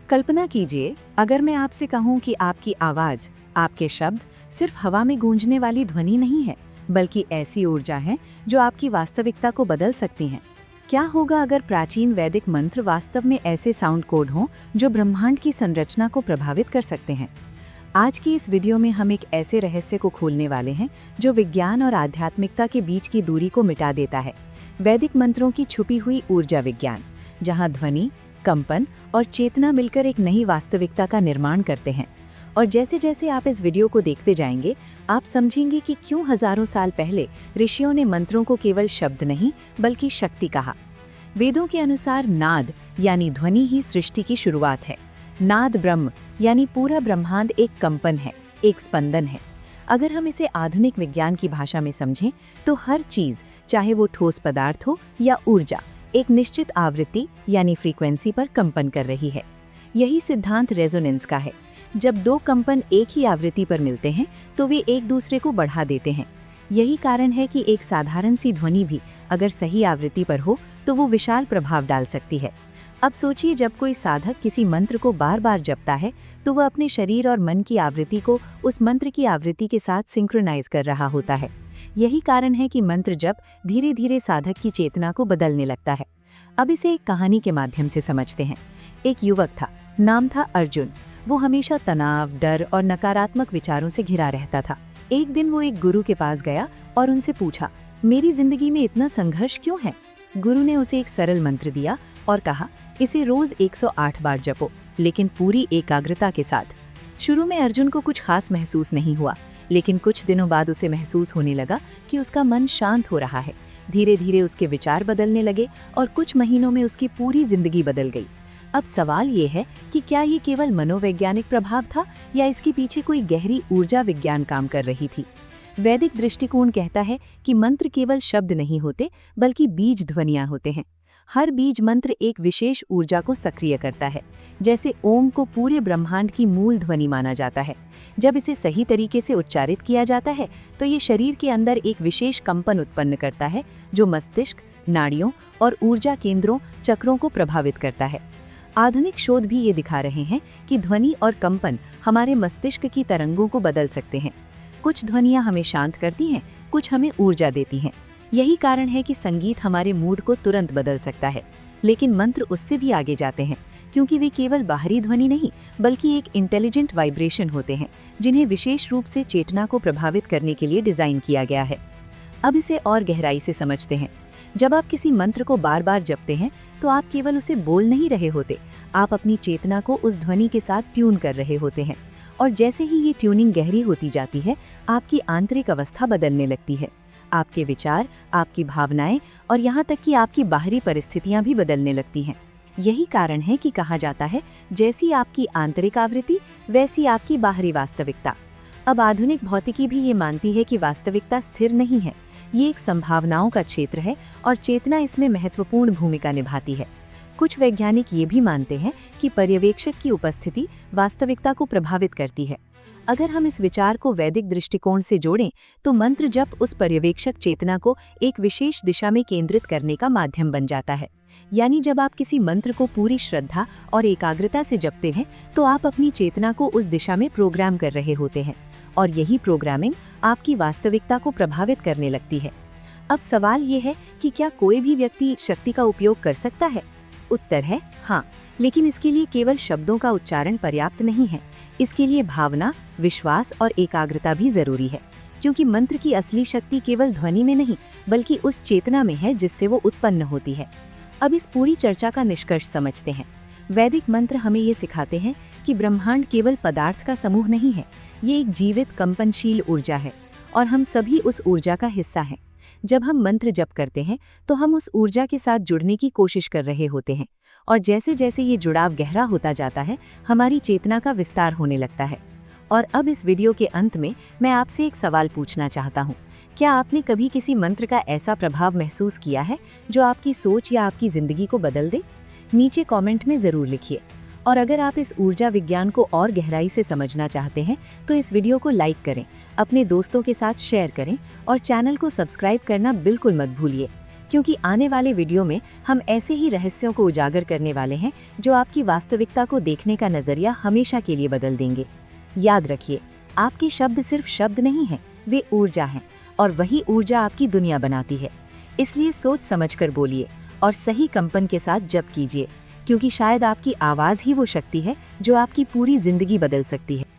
कल्पना कीजिए, अगर मैं आपसे कहूं कि आपकी आवाज, आपके शब्द सिर्फ हवा में गूंजने वाली ध्वनि नहीं है, बल्कि ऐसी ऊर्जा है जो आपकी वास्तविकता को बदल सकती हैं। क्या होगा अगर प्राचीन वैदिक मंत्र वास्तव में ऐसे साउंड कोड हों जो ब्रह्मांड की संरचना को प्रभावित कर सकते हैं? आज की इस वीडियो में हम एक ऐसे रहस्य को खोलने वाले हैं जो विज्ञान और आध्यात्मिकता के बीच की दूरी को मिटा देता है। वैदिक मंत्रों की छुपी हुई ऊर्जा विज्ञान, जहां ध्वनि, कंपन और चेतना मिलकर एक नई वास्तविकता का निर्माण करते हैं। और जैसे जैसे आप इस वीडियो को देखते जाएंगे, आप समझेंगे कि क्यों हजारों साल पहले ऋषियों ने मंत्रों को केवल शब्द नहीं बल्कि शक्ति कहा। वेदों के अनुसार नाद यानी ध्वनि ही सृष्टि की शुरुआत है। नाद ब्रह्म यानी पूरा ब्रह्मांड एक कंपन है, एक स्पंदन है। अगर हम इसे आधुनिक विज्ञान की भाषा में समझें तो हर चीज, चाहे वो ठोस पदार्थ हो या ऊर्जा, एक निश्चित आवृत्ति यानी फ्रीक्वेंसी पर कंपन कर रही है। यही सिद्धांत रेजोनेंस का है। जब दो कंपन एक ही आवृत्ति पर मिलते हैं तो वे एक दूसरे को बढ़ा देते हैं। यही कारण है कि एक साधारण सी ध्वनि भी अगर सही आवृत्ति पर हो तो वो विशाल प्रभाव डाल सकती है। अब सोचिए, जब कोई साधक किसी मंत्र को बार बार जपता है तो वह अपने शरीर और मन की आवृत्ति को उस मंत्र की आवृत्ति के साथ सिंक्रोनाइज कर रहा होता है। यही कारण है कि मंत्र जप धीरे धीरे साधक की चेतना को बदलने लगता है। अब इसे एक कहानी के माध्यम से समझते हैं। एक युवक था, नाम था अर्जुन। वो हमेशा तनाव, डर और नकारात्मक विचारों से घिरा रहता था। एक दिन वो एक गुरु के पास गया और उनसे पूछा, मेरी जिंदगी में इतना संघर्ष क्यों है? गुरु ने उसे एक सरल मंत्र दिया और कहा, इसे रोज 108 बार जपो, लेकिन पूरी एकाग्रता के साथ। शुरू में अर्जुन को कुछ खास महसूस नहीं हुआ, लेकिन कुछ दिनों बाद उसे महसूस होने लगा कि उसका मन शांत हो रहा है। धीरे धीरे उसके विचार बदलने लगे और कुछ महीनों में उसकी पूरी जिंदगी बदल गई। अब सवाल ये है कि क्या ये केवल मनोवैज्ञानिक प्रभाव था या इसके पीछे कोई गहरी ऊर्जा विज्ञान काम कर रही थी? वैदिक दृष्टिकोण कहता है कि मंत्र केवल शब्द नहीं होते बल्कि बीज ध्वनियां होते हैं। हर बीज मंत्र एक विशेष ऊर्जा को सक्रिय करता है। जैसे ओम को पूरे ब्रह्मांड की मूल ध्वनि माना जाता है। जब इसे सही तरीके से उच्चारित किया जाता है तो ये शरीर के अंदर एक विशेष कंपन उत्पन्न करता है जो मस्तिष्क, नाड़ियों और ऊर्जा केंद्रों, चक्रों को प्रभावित करता है। आधुनिक शोध भी ये दिखा रहे हैं कि ध्वनि और कंपन हमारे मस्तिष्क की तरंगों को बदल सकते हैं। कुछ ध्वनियां हमें शांत करती हैं, कुछ हमें ऊर्जा देती हैं। यही कारण है कि संगीत हमारे मूड को तुरंत बदल सकता है, लेकिन मंत्र उससे भी आगे जाते हैं, क्योंकि वे केवल बाहरी ध्वनि नहीं बल्कि एक इंटेलिजेंट वाइब्रेशन होते हैं जिन्हें विशेष रूप से चेतना को प्रभावित करने के लिए डिजाइन किया गया है। अब इसे और गहराई से समझते हैं। जब आप किसी मंत्र को बार बार जपते हैं तो आप केवल उसे बोल नहीं रहे होते, आप अपनी चेतना को उस ध्वनि के साथ ट्यून कर रहे होते हैं। और जैसे ही ये ट्यूनिंग गहरी होती जाती है, आपकी आंतरिक अवस्था बदलने लगती है। आपके विचार, आपकी भावनाएं और यहाँ तक कि आपकी बाहरी परिस्थितियां भी बदलने लगती हैं। यही कारण है कि कहा जाता है, जैसी आपकी आंतरिक आवृत्ति वैसी आपकी बाहरी वास्तविकता। अब आधुनिक भौतिकी भी ये मानती है कि वास्तविकता स्थिर नहीं है, ये एक संभावनाओं का क्षेत्र है और चेतना इसमें महत्वपूर्ण भूमिका निभाती है। कुछ वैज्ञानिक ये भी मानते हैं कि पर्यवेक्षक की उपस्थिति वास्तविकता को प्रभावित करती है। अगर हम इस विचार को वैदिक दृष्टिकोण से जोड़ें तो मंत्र जप उस पर्यवेक्षक चेतना को एक विशेष दिशा में केंद्रित करने का माध्यम बन जाता है। यानी जब आप किसी मंत्र को पूरी श्रद्धा और एकाग्रता से जपते हैं तो आप अपनी चेतना को उस दिशा में प्रोग्राम कर रहे होते हैं, और यही प्रोग्रामिंग आपकी वास्तविकता को प्रभावित करने लगती है। अब सवाल ये है कि क्या कोई भी व्यक्ति शक्ति का उपयोग कर सकता है? उत्तर है हाँ, लेकिन इसके लिए केवल शब्दों का उच्चारण पर्याप्त नहीं है। इसके लिए भावना, विश्वास और एकाग्रता भी जरूरी है, क्योंकि मंत्र की असली शक्ति केवल ध्वनि में नहीं बल्कि उस चेतना में है जिससे वो उत्पन्न होती है। अब इस पूरी चर्चा का निष्कर्ष समझते हैं। वैदिक मंत्र हमें ये सिखाते हैं कि ब्रह्मांड केवल पदार्थ का समूह नहीं है, ये एक जीवित कंपनशील ऊर्जा है और हम सभी उस ऊर्जा का हिस्सा हैं। जब हम मंत्र जप करते हैं तो हम उस ऊर्जा के साथ जुड़ने की कोशिश कर रहे होते हैं, और जैसे जैसे ये जुड़ाव गहरा होता जाता है, हमारी चेतना का विस्तार होने लगता है। और अब इस वीडियो के अंत में मैं आपसे एक सवाल पूछना चाहता हूँ। क्या आपने कभी किसी मंत्र का ऐसा प्रभाव महसूस किया है जो आपकी सोच या आपकी जिंदगी को बदल दे? नीचे कमेंट में ज़रूर लिखिए। और अगर आप इस ऊर्जा विज्ञान को और गहराई से समझना चाहते हैं तो इस वीडियो को लाइक करें, अपने दोस्तों के साथ शेयर करें और चैनल को सब्सक्राइब करना बिल्कुल मत भूलिए। क्योंकि आने वाले वीडियो में हम ऐसे ही रहस्यों को उजागर करने वाले हैं जो आपकी वास्तविकता को देखने का नजरिया हमेशा के लिए बदल देंगे। याद रखिए, आपके शब्द सिर्फ शब्द नहीं हैं, वे ऊर्जा हैं और वही ऊर्जा आपकी दुनिया बनाती है। इसलिए सोच समझकर बोलिए और सही कंपन के साथ जप कीजिए, क्योंकि शायद आपकी आवाज़ ही वो शक्ति है जो आपकी पूरी जिंदगी बदल सकती है।